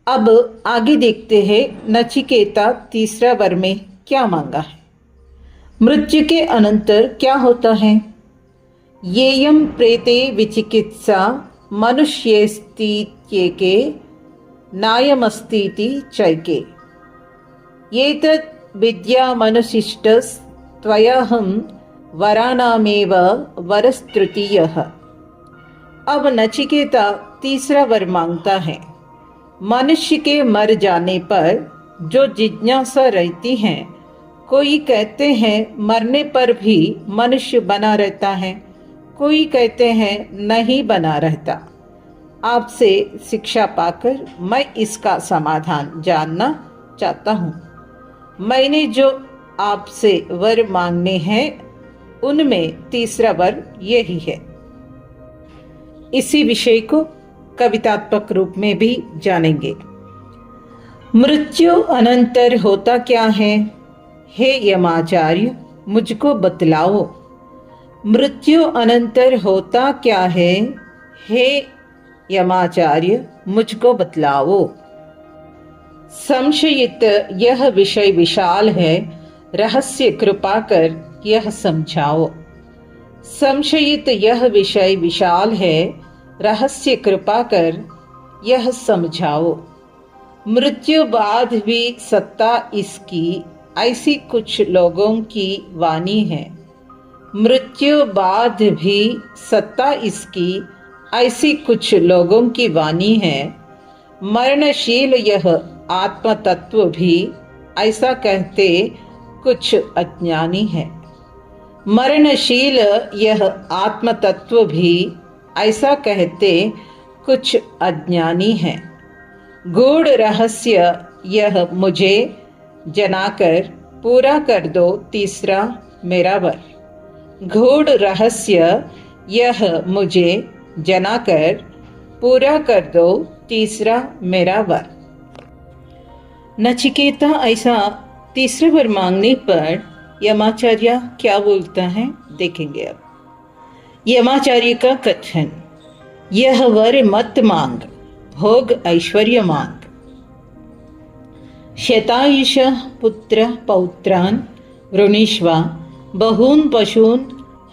अब आगे देखते हैं नचिकेता तीसरा वर में क्या मांगा है। मृत्यु के अनंतर क्या होता है? येयम प्रेते विचिकित्सा मनुष्येस्तीत्येके नायमस्तीति चैके एतत् विद्यामनुशिष्टस्त्वयाहं वरानामेव वरस्तृतीयः। अब नचिकेता तीसरा वर मांगता है। मनुष्य के मर जाने पर जो जिज्ञासा रहती है, कोई कहते हैं मरने पर भी मनुष्य बना रहता है, कोई कहते हैं नहीं बना रहता। आपसे शिक्षा पाकर मैं इसका समाधान जानना चाहता हूँ। मैंने जो आपसे वर मांगने हैं उनमें तीसरा वर यही है। इसी विषय को कवितात्मक रूप में भी जानेंगे। मृत्यु अनंतर होता क्या है? हे यमाचार्य मुझको बतलाओ। मृत्यु अनंतर होता क्या है? हे यमाचार्य मुझको बतलाओ। संशयित यह विषय विशाल है, रहस्य कृपा कर यह समझाओ। संशयित यह विषय विशाल है, रहस्य कृपा कर यह समझाओ। मृत्यु बाद भी सत्ता इसकी, ऐसी कुछ लोगों की वाणी है। मृत्यु बाद भी सत्ता इसकी, ऐसी कुछ लोगों की वाणी है। मरणशील यह आत्म तत्व भी, ऐसा कहते कुछ अज्ञानी है। मरणशील यह आत्म तत्व भी, ऐसा कहते कुछ अज्ञानी है। गूढ़ रहस्य यह मुझे जनाकर पूरा कर दो तीसरा मेरा वर। गूढ़ रहस्य यह मुझे जनाकर पूरा कर दो तीसरा मेरा वर। नचिकेता ऐसा तीसरा वर मांगने पर यमाचार्य क्या बोलता है देखेंगे। अब यमाचार्य का कथन, यह वर मत मांग, भोग ऐश्वर्य मांग। शतायुष पुत्र पौत्रान् वृणीष्व, बहून् पशून्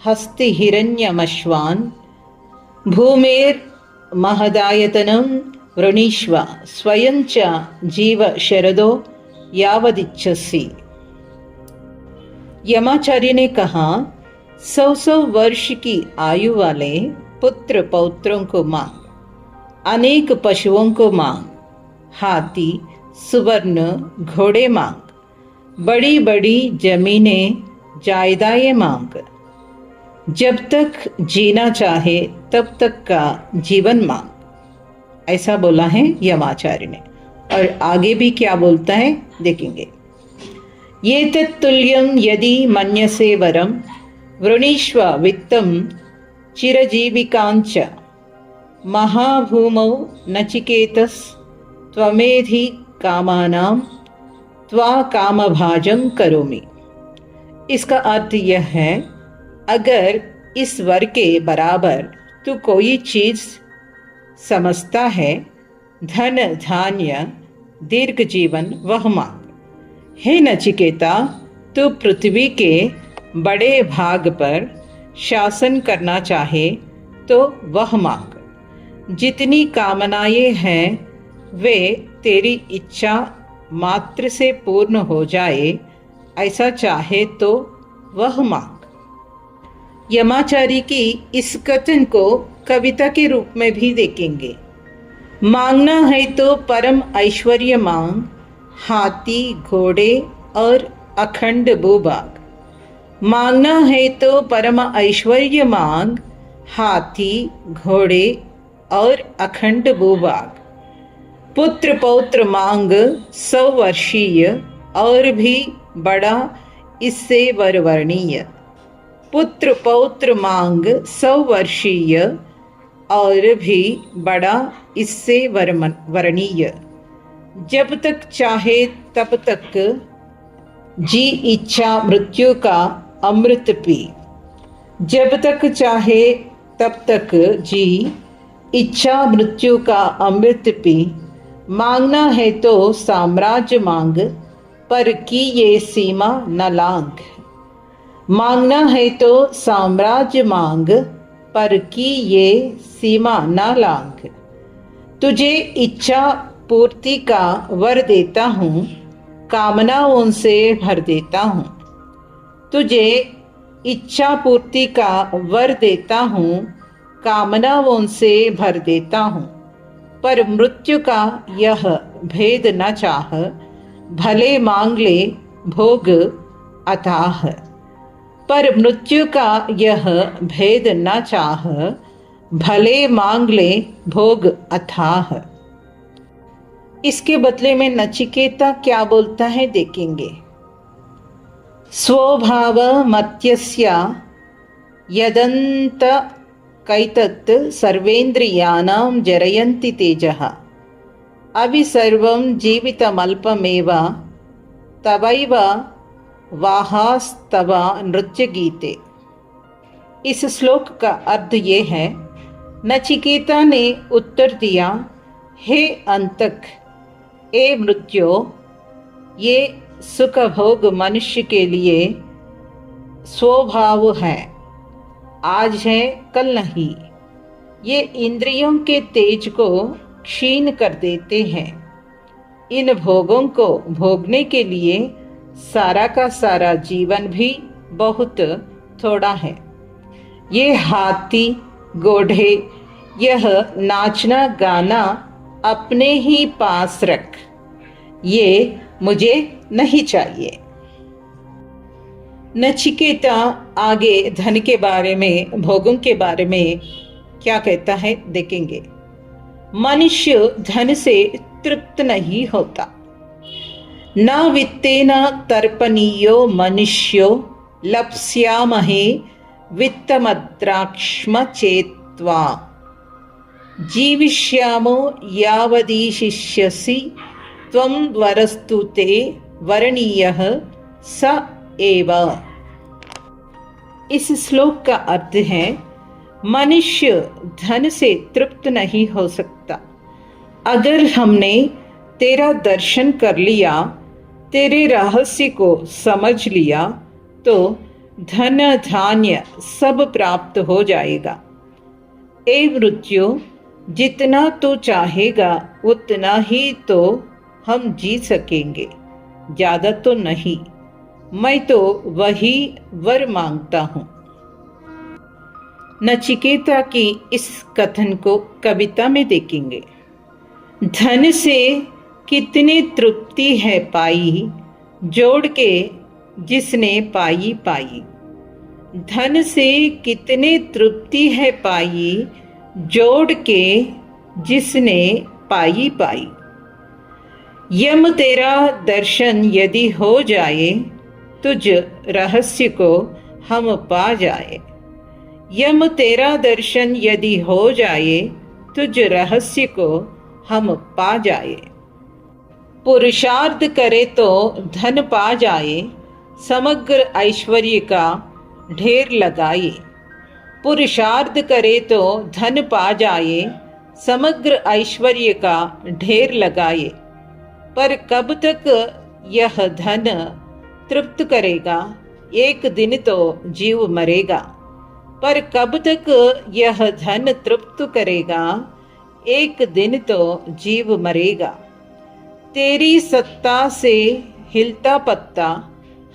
हस्ति हिरण्यमश्वान्। भूमेर्महदायतनं वृणीष्व, स्वयं च जीव शरदो यावदिच्छसि। यमाचार्य ने कहा, 100 वर्ष की आयु वाले पुत्र पौत्रों को मांग, अनेक पशुओं को मांग, हाथी सुवर्ण घोड़े मांग, बड़ी बड़ी जमीनें जायदाएं मांग। जब तक जीना चाहे तब तक का जीवन मांग, ऐसा बोला है यमाचार्य ने। और आगे भी क्या बोलता है देखेंगे। ये तत्तुल्यं यदि मन्यसे वरम, वृणीष्व वित्तं चिरजीविकांच। महाभूमौ नचिकेतस् त्वमेधि कामानां त्वा कामभाजं करोमि। इसका अर्थ यह है, अगर इस वर के बराबर तू कोई चीज समझता है, धन धान्य दीर्घ जीवन, वह मांग। हे नचिकेता, तू पृथ्वी के बड़े भाग पर शासन करना चाहे तो वह मांग। जितनी कामनाएं हैं वे तेरी इच्छा मात्र से पूर्ण हो जाए, ऐसा चाहे तो वह मांग। यमाचार्य की इस कथन को कविता के रूप में भी देखेंगे। मांगना है तो परम ऐश्वर्य मांग, हाथी घोड़े और अखंड भूभाग। मांगना है तो परम ऐश्वर्य मांग, हाथी घोड़े और अखंड भूभाग। पुत्र पौत्र मांग 100 वर्षीय और भी बड़ा इससे वरवर्णीय। पुत्र पौत्र मांग 100 वर्षीय और भी बड़ा इससे वर्णीय। जब तक चाहे तब तक जी इच्छा मृत्यु का अमृत पी। जब तक चाहे तब तक जी इच्छा मृत्यु का अमृत पी। मांगना है तो साम्राज्य मांग, पर की ये सीमा न लांघ। मांगना है तो साम्राज्य मांग, पर की ये सीमा न लांघ। तुझे इच्छा पूर्ति का वर देता हूँ, कामनाओं से भर देता हूँ। तुझे इच्छा पूर्ति का वर देता हूँ, कामनाओं से भर देता हूँ। पर मृत्यु का यह भेद न चाह, भले मांग ले भोग अथाह। पर मृत्यु का यह भेद न चाह, भले मांग ले भोग अथाह। इसके बदले में नचिकेता क्या बोलता है देखेंगे। स्वभाव मत्यस्य यदंत कैतत् सर्वेन्द्रियाणां जरयन्ति तेजः। अविसर्वं जीवितमल्पमेव तवैव वाहास्तव नृत्य गीते। इस श्लोक का अर्थ ये है, नचिकेता ने उत्तर दिया, हे अंतक, ए मृत्यो, ये सुख भोग मनुष्य के लिए स्वभाव है, आज है कल नहीं। ये इंद्रियों के तेज को क्षीण कर देते हैं। इन भोगों को भोगने के लिए सारा का सारा जीवन भी बहुत थोड़ा है। ये हाथी घोड़े, यह नाचना गाना अपने ही पास रख, ये मुझे नहीं चाहिए। नचिकेता आगे धन के बारे में, भोगों के बारे में क्या कहता है देखेंगे। मनुष्य धन से तृप्त नहीं होता। न वित्तेन तर्पणीयो मनुष्यो लप्स्यामहे वित्तमद्राक्ष्म चेत्वा। जीविष्यामो यावदीशिष्यसि त्वं वरस्तु ते वरणीयः स एव। इस श्लोक का अर्थ है, मनुष्य धन से तृप्त नहीं हो सकता। अगर हमने तेरा दर्शन कर लिया, तेरे रहस्य को समझ लिया, तो धन धान्य सब प्राप्त हो जाएगा। ए मृत्यु, जितना तू चाहेगा उतना ही तो हम जी सकेंगे, ज्यादा तो नहीं। मैं तो वही वर मांगता हूं। नचिकेता की इस कथन को कविता में देखेंगे। धन से कितनी तृप्ति है पाई, जोड़ के जिसने पाई पाई। धन से कितने तृप्ति है पाई, जोड़ के जिसने पाई पाई। यम तेरा दर्शन यदि हो जाए, तुझ रहस्य को हम पा जाए। यम तेरा दर्शन यदि हो जाए, तुझ रहस्य को हम पा जाए। पुरुषार्थ करे तो धन पा जाए, समग्र ऐश्वर्य का ढेर लगाए। पुरुषार्थ करे तो धन पा जाए, समग्र ऐश्वर्य का ढेर लगाए। पर कब तक यह धन तृप्त करेगा, एक दिन तो जीव मरेगा। पर कब तक यह धन तृप्त करेगा, एक दिन तो जीव मरेगा। तेरी सत्ता से हिलता पत्ता,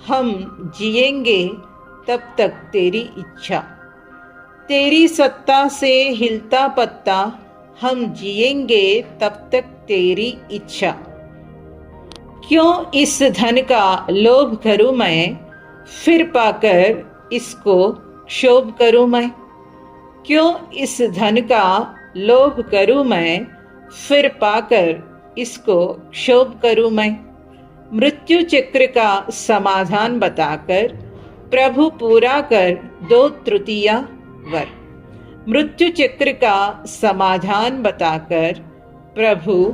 हम जिएंगे तब तक तेरी इच्छा। तेरी सत्ता से हिलता पत्ता, हम जिएंगे तब तक तेरी इच्छा। क्यों इस धन का लोभ करूं मैं, फिर पाकर इसको क्षोभ करूं मैं। क्यों इस धन का लोभ करूं मैं, फिर पाकर इसको क्षोभ करूं मैं। मृत्यु चक्र का समाधान बताकर प्रभु पूरा कर दो तृतीया वर। मृत्यु चक्र का समाधान बताकर प्रभु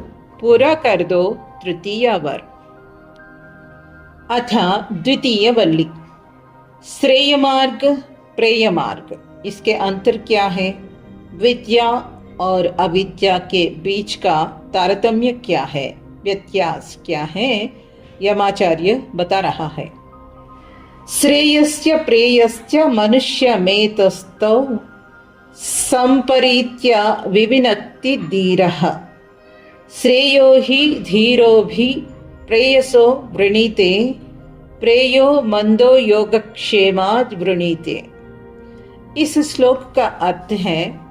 पूरा कर दो तृतीया वर। अथ द्वितीय वल्ली, श्रेय मार्ग प्रेय मार्ग। इसके अंतर क्या है। विद्या और अविद्या के बीच का तारतम्य क्या है, व्यत्यास क्या है, यमाचार्य बता रहा है। श्रेयस्य प्रेयस्य मनुष्यमेतस्तौ संपरीत्य विविनक्ति धीरः। श्रेयो हि धीरोभि प्रेयसो वृणीते, प्रेयो मंदो योगक्षेमात् वृणीते। इस श्लोक का अर्थ है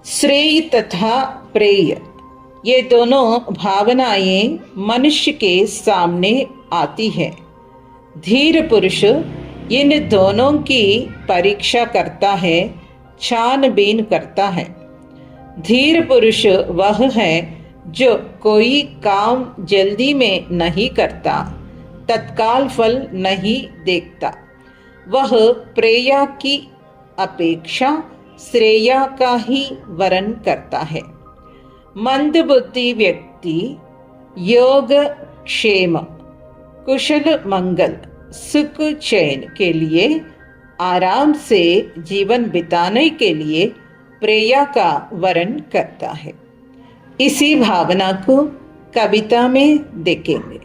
श्रेय तथा प्रेय ये दोनों भावनाएं मनुष्य के सामने आती है। धीर पुरुष इन दोनों की परीक्षा करता है, छानबीन करता है। धीर पुरुष वह है जो कोई काम जल्दी में नहीं करता, तत्काल फल नहीं देखता। वह प्रेया की अपेक्षा श्रेया का ही वरण करता है। मंदबुद्धि व्यक्ति योग क्षेम, कुशल मंगल, सुख चैन के लिए, आराम से जीवन बिताने के लिए प्रेया का वरण करता है। इसी भावना को कविता में देखेंगे।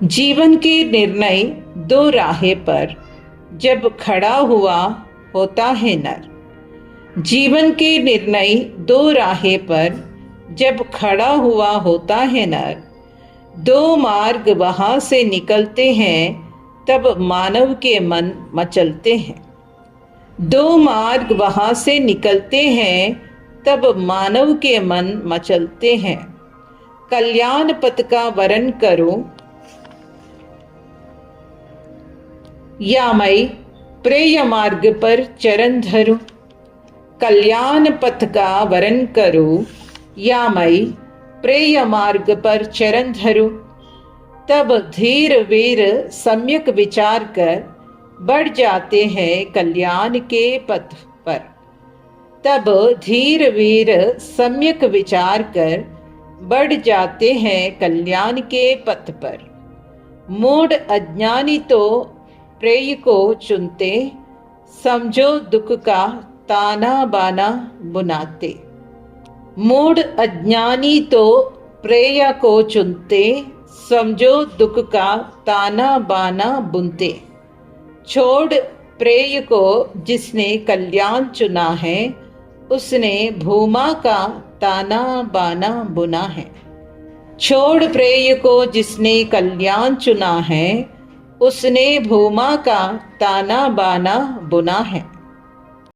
जीवन के निर्णय दो राहें पर जब खड़ा हुआ होता है नर। जीवन के निर्णय दो राहें पर जब खड़ा हुआ होता है नर, दो मार्ग वहां से निकलते हैं, तब मानव के मन मचलते हैं। दो मार्ग वहां से निकलते हैं, तब मानव के मन मचलते हैं। कल्याण पथ का वरण करो या मैं प्रेय मार्ग पर चरण धरूं। कल्याण पथ का वरण करो या मैं प्रेय मार्ग पर चरण धरूं। तब धीर वीर सम्यक विचार कर बढ़ जाते हैं कल्याण के पथ पर। तब धीर वीर सम्यक विचार कर बढ़ जाते हैं कल्याण के पथ पर। मूढ़ अज्ञानी तो प्रेय को चुनते, समझो दुख का ताना बाना बुनाते। मूढ़ अज्ञानी तो प्रेय को चुनते, समझो दुख का ताना बाना बुनते। छोड़ प्रेय को जिसने कल्याण चुना है, उसने भूमा का ताना बाना बुना है। छोड़ प्रेय को जिसने कल्याण चुना है, उसने भूमा का ताना बाना बुना है।